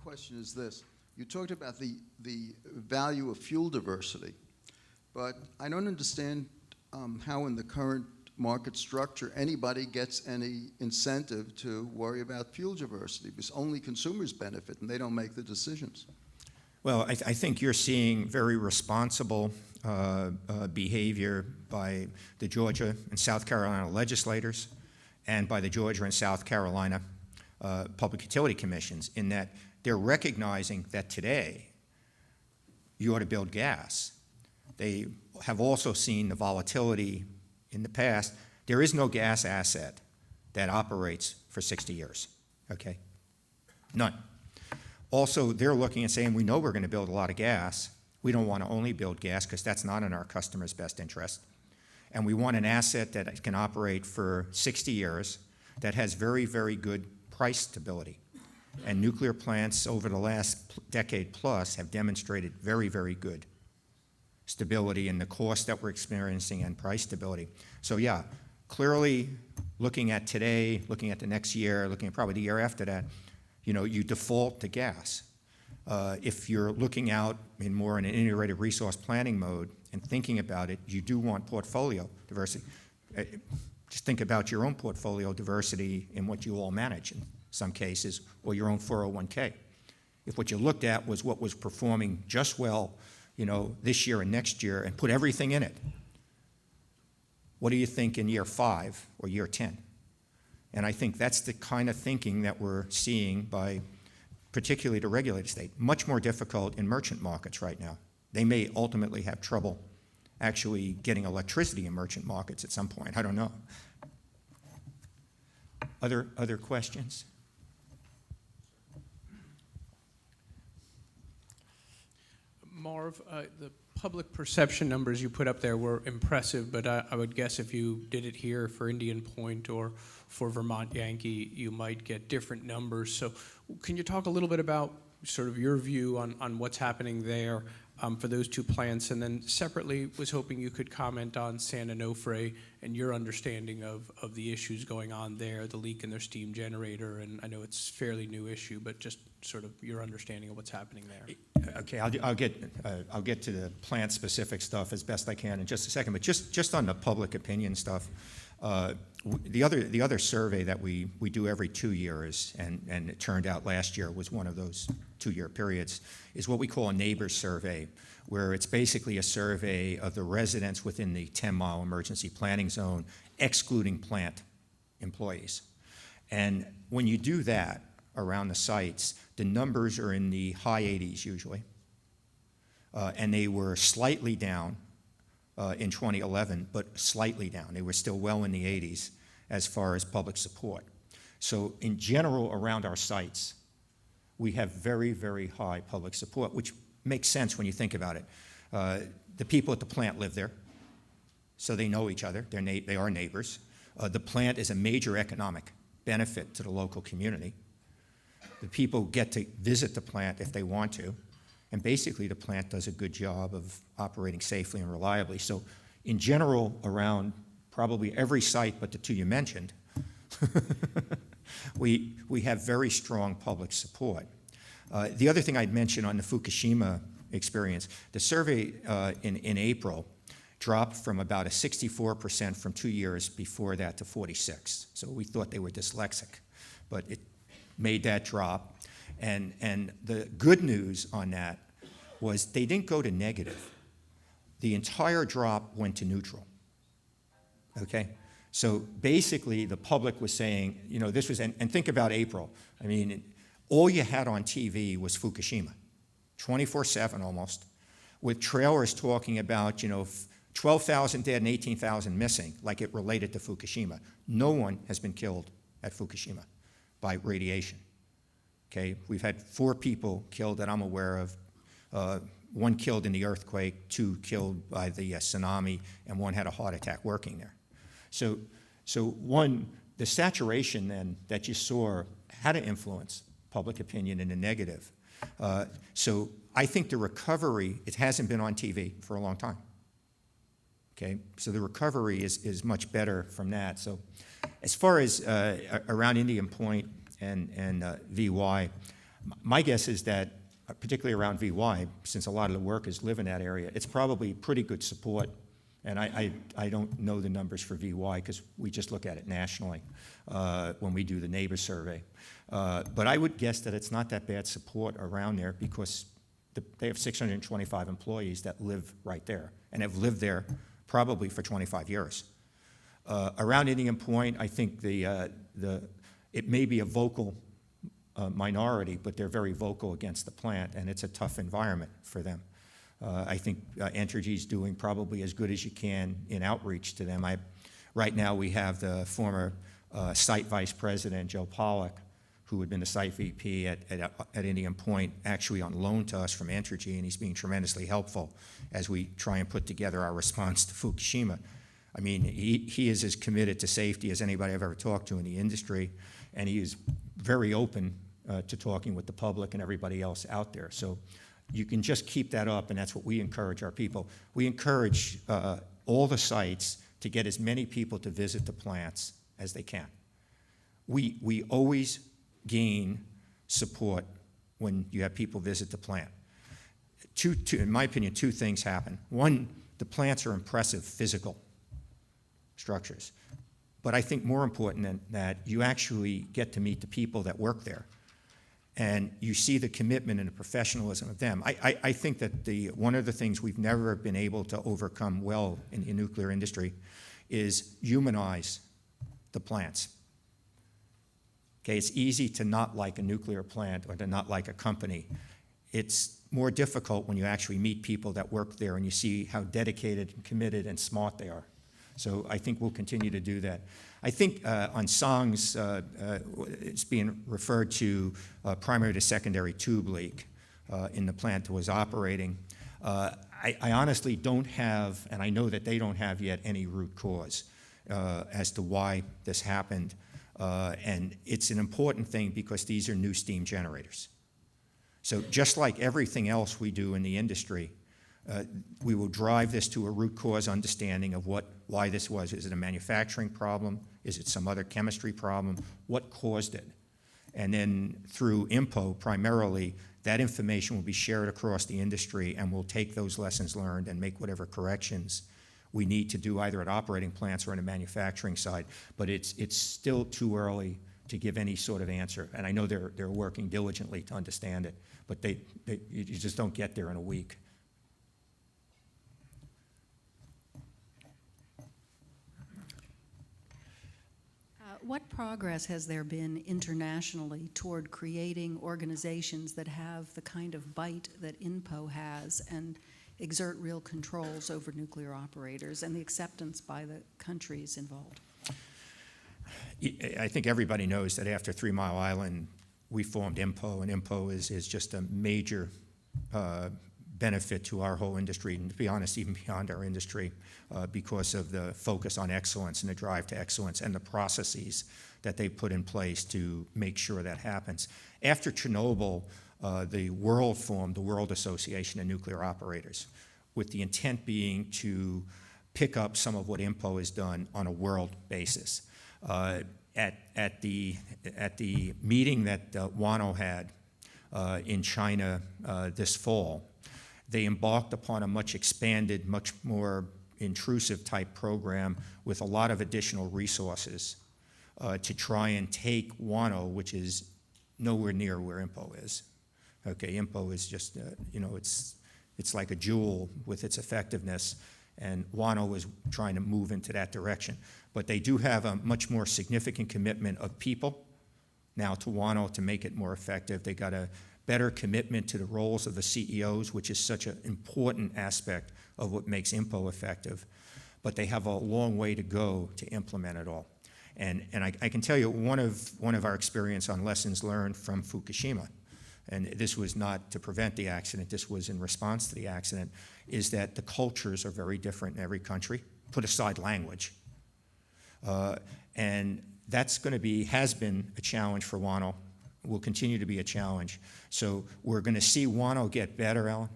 question is this. You talked about the value of fuel diversity, but I don't understand how in the current market structure anybody gets any incentive to worry about fuel diversity, because only consumers benefit and they don't make the decisions. Well, I think you're seeing very responsible behavior by the Georgia and South Carolina legislators and by the Georgia and South Carolina Public Utility Commissions, in that they're recognizing that today you ought to build gas. They have also seen the volatility in the past. There is no gas asset that operates for 60 years, okay? None. Also, they're looking and saying, we know we're going to build a lot of gas. We don't want to only build gas because that's not in our customers' best interest. And we want an asset that can operate for 60 years that has very, very good price stability. And nuclear plants over the last decade plus have demonstrated very, very good stability in the cost that we're experiencing and price stability. So yeah, clearly looking at today, looking at the next year, looking at probably the year after that, you default to gas. If you're looking out in more in an integrated resource planning mode and thinking about it, you do want portfolio diversity. Just think about your own portfolio diversity in what you all manage in some cases, or your own 401k. If what you looked at was what was performing just well, this year and next year, and put everything in it, what do you think in year 5 or year 10? And I think that's the kind of thinking that we're seeing by particularly the regulated state. Much more difficult in merchant markets right now. They may ultimately have trouble actually getting electricity in merchant markets at some point. I don't know. Other questions? Marv, the public perception numbers you put up there were impressive, but I would guess if you did it here for Indian Point or for Vermont Yankee, you might get different numbers. So can you talk a little bit about sort of your view on what's happening there for those two plants? And then separately, was hoping you could comment on San Onofre and your understanding of the issues going on there, the leak in their steam generator. And I know it's a fairly new issue, but just sort of your understanding of what's happening there. Okay, I'll get to the plant-specific stuff as best I can in just a second. But just on the public opinion stuff, the other survey that we do every 2 years, and it turned out last year was one of those 2-year periods, is what we call a neighbors survey, where it's basically a survey of the residents within the 10-mile emergency planning zone, excluding plant employees. And when you do that around the sites, the numbers are in the high 80s usually, and they were slightly down in 2011, but slightly down. They were still well in the 80s as far as public support. So in general, around our sites, we have very, very high public support, which makes sense when you think about it. The people at the plant live there, so they know each other. They are neighbors. The plant is a major economic benefit to the local community. The people get to visit the plant if they want to, and basically the plant does a good job of operating safely and reliably. So in general, around probably every site but the two you mentioned, we have very strong public support. The other thing I'd mention on the Fukushima experience, the survey in April dropped from about a 64% from 2 years before that to 46. So we thought they were dyslexic, but it made that drop. And the good news on that was they didn't go to negative. The entire drop went to neutral, okay? So basically the public was saying, this was, and think about April. I mean, all you had on TV was Fukushima, 24/7 almost, with trailers talking about, 12,000 dead and 18,000 missing, like it related to Fukushima. No one has been killed at Fukushima by radiation. Okay, we've had 4 people killed that I'm aware of. 1 killed in the earthquake, 2 killed by the tsunami, and 1 had a heart attack working there. So the saturation then that you saw had to influence public opinion in the negative. So I think the recovery, it hasn't been on TV for a long time. Okay, so the recovery is much better from that. So as far as around Indian Point and VY, My guess is that, particularly around VY, since a lot of the workers live in that area, it's probably pretty good support. And I don't know the numbers for VY because we just look at it nationally when we do the neighbor survey. But I would guess that it's not that bad support around there because they have 625 employees that live right there and have lived there probably for 25 years. Around Indian Point, I think it may be a vocal minority, but they're very vocal against the plant, and it's a tough environment for them. I think Entergy is doing probably as good as you can in outreach to them. Right now, we have the former site vice president, Joe Pollack, who had been the site VP at Indian Point, actually on loan to us from Entergy, and he's being tremendously helpful as we try and put together our response to Fukushima. I mean, he is as committed to safety as anybody I've ever talked to in the industry, and he is very open to talking with the public and everybody else out there. So you can just keep that up, and that's what we encourage our people. We encourage all the sites to get as many people to visit the plants as they can. We always gain support when you have people visit the plant. In my opinion, two things happen. One, the plants are impressive physical structures. But I think more important than that, you actually get to meet the people that work there. And you see the commitment and the professionalism of them. I think that one of the things we've never been able to overcome well in the nuclear industry is humanize the plants. Okay, it's easy to not like a nuclear plant or to not like a company. It's more difficult when you actually meet people that work there and you see how dedicated and committed and smart they are. So I think we'll continue to do that. I think on songs, it's being referred to primary to secondary tube leak in the plant that was operating. I honestly don't have, and I know that they don't have yet, any root cause as to why this happened. And it's an important thing because these are new steam generators. So just like everything else we do in the industry, we will drive this to a root cause understanding of why this was. Is it a manufacturing problem? Is it some other chemistry problem? What caused it? And then through IMPO primarily, that information will be shared across the industry, and we'll take those lessons learned and make whatever corrections we need to do either at operating plants or on the manufacturing side. But it's still too early to give any sort of answer. And I know they're working diligently to understand it, but you just don't get there in a week. What progress has there been internationally toward creating organizations that have the kind of bite that INPO has and exert real controls over nuclear operators and the acceptance by the countries involved? I think everybody knows that after 3 Mile Island, we formed INPO, and INPO is just a major benefit to our whole industry, and to be honest, even beyond our industry, because of the focus on excellence and the drive to excellence and the processes that they put in place to make sure that happens. After Chernobyl, the world formed the World Association of Nuclear Operators, with the intent being to pick up some of what INPO has done on a world basis. At the meeting that WANO had in China this fall, they embarked upon a much expanded, much more intrusive type program with a lot of additional resources to try and take WANO, which is nowhere near where INPO is. Okay, INPO is just, it's like a jewel with its effectiveness, and WANO is trying to move into that direction. But they do have a much more significant commitment of people now to WANO to make it more effective. They got a better commitment to the roles of the CEOs, which is such an important aspect of what makes INPO effective. But they have a long way to go to implement it all. And I can tell you one of our experience on lessons learned from Fukushima, and this was not to prevent the accident, this was in response to the accident, is that the cultures are very different in every country, put aside language. And that's going to be, has been a challenge for WANO, will continue to be a challenge. So we're going to see WANO get better, Ellen,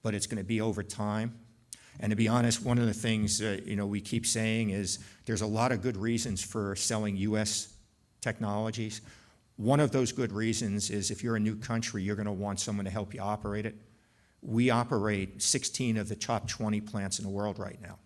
but it's going to be over time. And to be honest, one of the things we keep saying is there's a lot of good reasons for selling U.S. technologies. One of those good reasons is if you're a new country, you're going to want someone to help you operate it. We operate 16 of the top 20 plants in the world right now.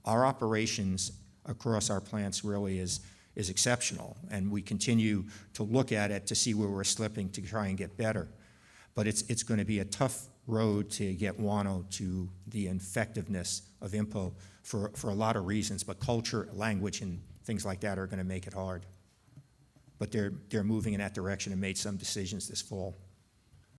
Our operations across our plants really is exceptional, and we continue to look at it to see where we're slipping to try and get better. But it's going to be a tough road to get WANO to the effectiveness of IMPO for a lot of reasons, but culture, language, and things like that are going to make it hard. But they're moving in that direction and made some decisions this fall.